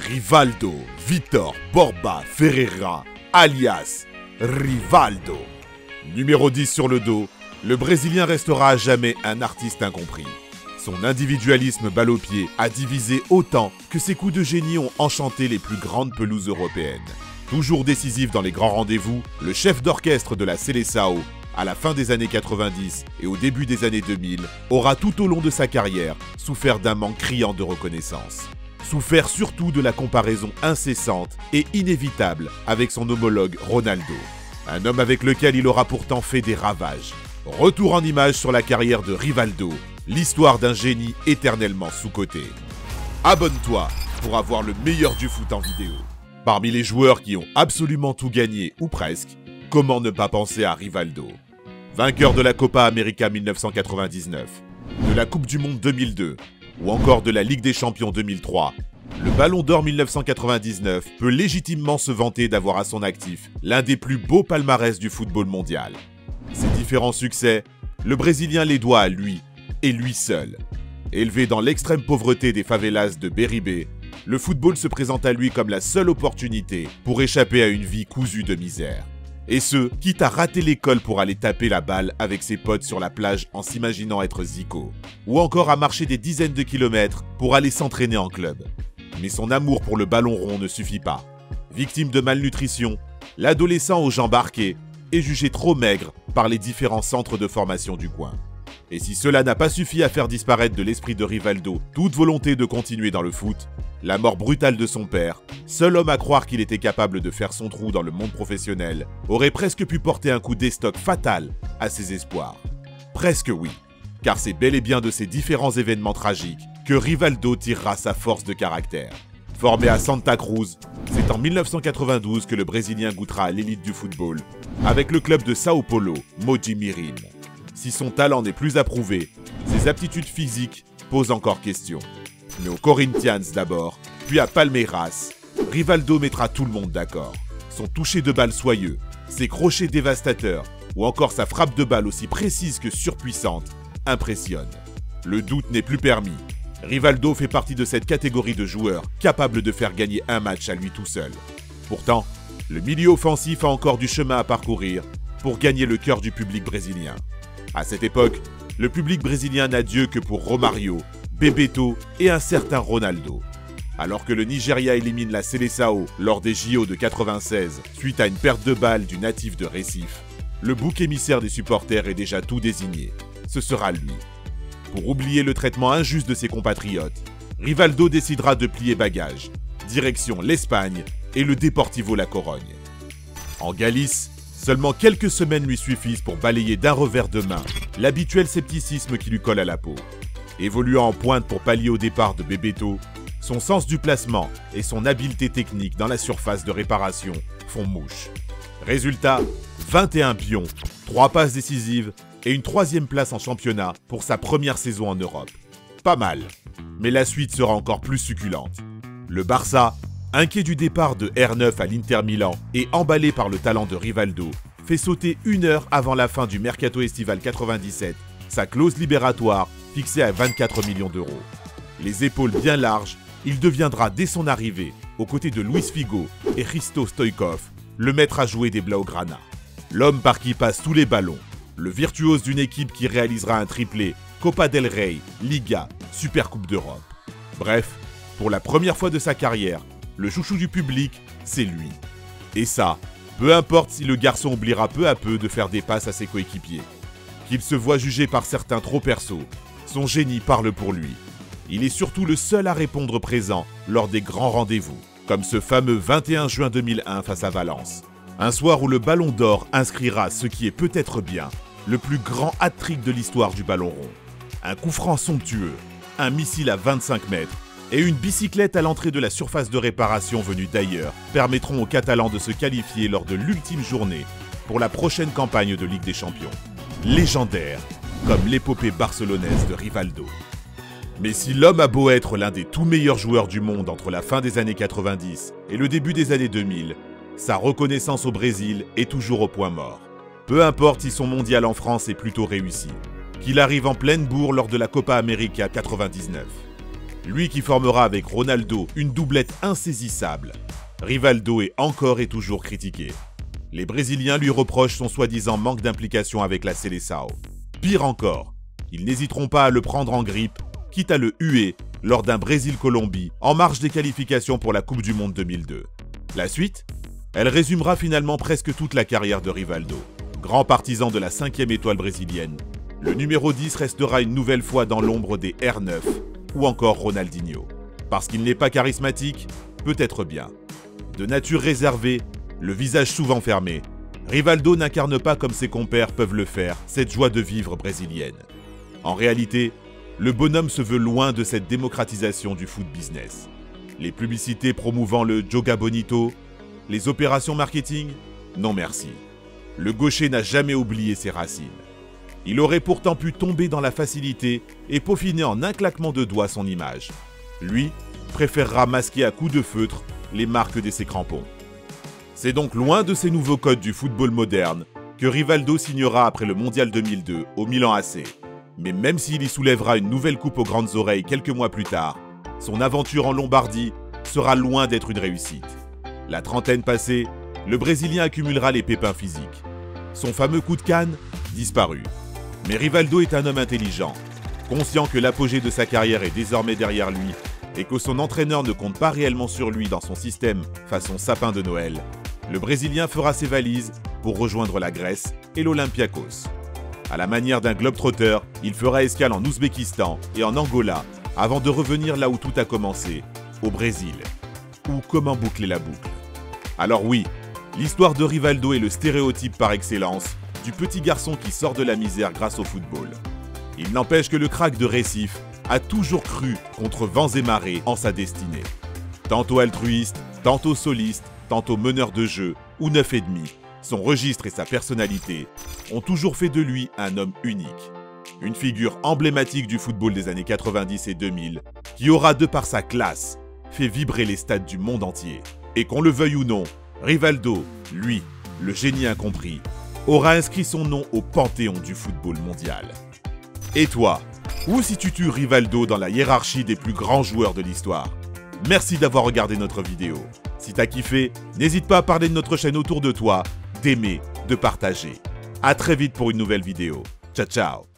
Rivaldo Vitor Borba Ferreira, alias Rivaldo. Numéro 10 sur le dos, le Brésilien restera à jamais un artiste incompris. Son individualisme balle au pied a divisé autant que ses coups de génie ont enchanté les plus grandes pelouses européennes. Toujours décisif dans les grands rendez-vous, le chef d'orchestre de la Seleção, à la fin des années 90 et au début des années 2000, aura tout au long de sa carrière souffert d'un manque criant de reconnaissance. Souffert surtout de la comparaison incessante et inévitable avec son homologue Ronaldo. Un homme avec lequel il aura pourtant fait des ravages. Retour en images sur la carrière de Rivaldo, l'histoire d'un génie éternellement sous-coté. Abonne-toi pour avoir le meilleur du foot en vidéo. Parmi les joueurs qui ont absolument tout gagné, ou presque, comment ne pas penser à Rivaldo? Vainqueur de la Copa América 1999, de la Coupe du Monde 2002, ou encore de la Ligue des Champions 2003, le Ballon d'Or 1999 peut légitimement se vanter d'avoir à son actif l'un des plus beaux palmarès du football mondial. Ces différents succès, le Brésilien les doit à lui, et lui seul. Élevé dans l'extrême pauvreté des favelas de Beribe, le football se présente à lui comme la seule opportunité pour échapper à une vie cousue de misère. Et ce, quitte à rater l'école pour aller taper la balle avec ses potes sur la plage en s'imaginant être Zico, ou encore à marcher des dizaines de kilomètres pour aller s'entraîner en club. Mais son amour pour le ballon rond ne suffit pas. Victime de malnutrition, l'adolescent aux jambes arquées est jugé trop maigre par les différents centres de formation du coin. Et si cela n'a pas suffi à faire disparaître de l'esprit de Rivaldo toute volonté de continuer dans le foot, la mort brutale de son père, seul homme à croire qu'il était capable de faire son trou dans le monde professionnel, aurait presque pu porter un coup d'estoc fatal à ses espoirs. Presque oui, car c'est bel et bien de ces différents événements tragiques que Rivaldo tirera sa force de caractère. Formé à Santa Cruz, c'est en 1992 que le Brésilien goûtera à l'élite du football, avec le club de Sao Paulo, Mogi Mirim. Si son talent n'est plus approuvé, ses aptitudes physiques posent encore question. Mais au Corinthians d'abord, puis à Palmeiras, Rivaldo mettra tout le monde d'accord. Son toucher de balle soyeux, ses crochets dévastateurs, ou encore sa frappe de balle aussi précise que surpuissante, impressionnent. Le doute n'est plus permis. Rivaldo fait partie de cette catégorie de joueurs capables de faire gagner un match à lui tout seul. Pourtant, le milieu offensif a encore du chemin à parcourir pour gagner le cœur du public brésilien. À cette époque, le public brésilien n'a Dieu que pour Romario, Bebeto et un certain Ronaldo. Alors que le Nigeria élimine la Seleção lors des JO de 96 suite à une perte de balle du natif de Recife, le bouc émissaire des supporters est déjà tout désigné. Ce sera lui. Pour oublier le traitement injuste de ses compatriotes, Rivaldo décidera de plier bagage, direction l'Espagne et le Deportivo La Corogne. En Galice, seulement quelques semaines lui suffisent pour balayer d'un revers de main l'habituel scepticisme qui lui colle à la peau. Évoluant en pointe pour pallier au départ de Bebeto, son sens du placement et son habileté technique dans la surface de réparation font mouche. Résultat, 21 pions, 3 passes décisives et une 3e place en championnat pour sa première saison en Europe. Pas mal, mais la suite sera encore plus succulente. Le Barça, inquiet du départ de R9 à l'Inter Milan et emballé par le talent de Rivaldo, fait sauter 1 heure avant la fin du mercato estival 97 sa clause libératoire fixée à 24 millions d'euros. Les épaules bien larges, il deviendra dès son arrivée, aux côtés de Luis Figo et Hristo Stoichkov, le maître à jouer des Blaugrana. L'homme par qui passent tous les ballons, le virtuose d'une équipe qui réalisera un triplé Copa del Rey, Liga, Supercoupe d'Europe. Bref, pour la première fois de sa carrière, le chouchou du public, c'est lui. Et ça, peu importe si le garçon oubliera peu à peu de faire des passes à ses coéquipiers. Qu'il se voit jugé par certains trop perso, son génie parle pour lui. Il est surtout le seul à répondre présent lors des grands rendez-vous, comme ce fameux 21 juin 2001 face à Valence. Un soir où le Ballon d'Or inscrira ce qui est peut-être bien le plus grand hat-trick de l'histoire du ballon rond. Un coup franc somptueux, un missile à 25 mètres et une bicyclette à l'entrée de la surface de réparation venue d'ailleurs permettront aux Catalans de se qualifier lors de l'ultime journée pour la prochaine campagne de Ligue des Champions. Légendaire, comme l'épopée barcelonaise de Rivaldo. Mais si l'homme a beau être l'un des tout meilleurs joueurs du monde entre la fin des années 90 et le début des années 2000, sa reconnaissance au Brésil est toujours au point mort. Peu importe si son mondial en France est plutôt réussi, qu'il arrive en pleine bourre lors de la Copa América 99. Lui qui formera avec Ronaldo une doublette insaisissable. Rivaldo est encore et toujours critiqué. Les Brésiliens lui reprochent son soi-disant manque d'implication avec la Seleção. Pire encore, ils n'hésiteront pas à le prendre en grippe, quitte à le huer lors d'un Brésil-Colombie en marge des qualifications pour la Coupe du Monde 2002. La suite, elle résumera finalement presque toute la carrière de Rivaldo. Grand partisan de la 5e étoile brésilienne, le numéro 10 restera une nouvelle fois dans l'ombre des R9 ou encore Ronaldinho. Parce qu'il n'est pas charismatique, peut-être bien. De nature réservée, le visage souvent fermé, Rivaldo n'incarne pas comme ses compères peuvent le faire cette joie de vivre brésilienne. En réalité, le bonhomme se veut loin de cette démocratisation du foot business. Les publicités promouvant le Joga Bonito, les opérations marketing, non merci. Le gaucher n'a jamais oublié ses racines. Il aurait pourtant pu tomber dans la facilité et peaufiner en un claquement de doigts son image. Lui préférera masquer à coups de feutre les marques de ses crampons. C'est donc loin de ces nouveaux codes du football moderne que Rivaldo signera après le Mondial 2002 au Milan AC. Mais même s'il y soulèvera une nouvelle coupe aux grandes oreilles quelques mois plus tard, son aventure en Lombardie sera loin d'être une réussite. La trentaine passée, le Brésilien accumulera les pépins physiques. Son fameux coup de canne, disparu. Mais Rivaldo est un homme intelligent, conscient que l'apogée de sa carrière est désormais derrière lui et que son entraîneur ne compte pas réellement sur lui dans son système façon sapin de Noël. Le Brésilien fera ses valises pour rejoindre la Grèce et l'Olympiakos. À la manière d'un globe-trotter, il fera escale en Ouzbékistan et en Angola avant de revenir là où tout a commencé, au Brésil. Ou comment boucler la boucle. Alors oui, l'histoire de Rivaldo est le stéréotype par excellence du petit garçon qui sort de la misère grâce au football. Il n'empêche que le crack de Recife a toujours cru contre vents et marées en sa destinée. Tantôt altruiste, tantôt soliste, tantôt meneur de jeu ou 9,5, son registre et sa personnalité ont toujours fait de lui un homme unique. Une figure emblématique du football des années 90 et 2000 qui aura, de par sa classe, fait vibrer les stades du monde entier. Et qu'on le veuille ou non, Rivaldo, lui, le génie incompris, aura inscrit son nom au panthéon du football mondial. Et toi, où situes-tu Rivaldo dans la hiérarchie des plus grands joueurs de l'histoire? Merci d'avoir regardé notre vidéo. Si t'as kiffé, n'hésite pas à parler de notre chaîne autour de toi, d'aimer, de partager. À très vite pour une nouvelle vidéo. Ciao ciao.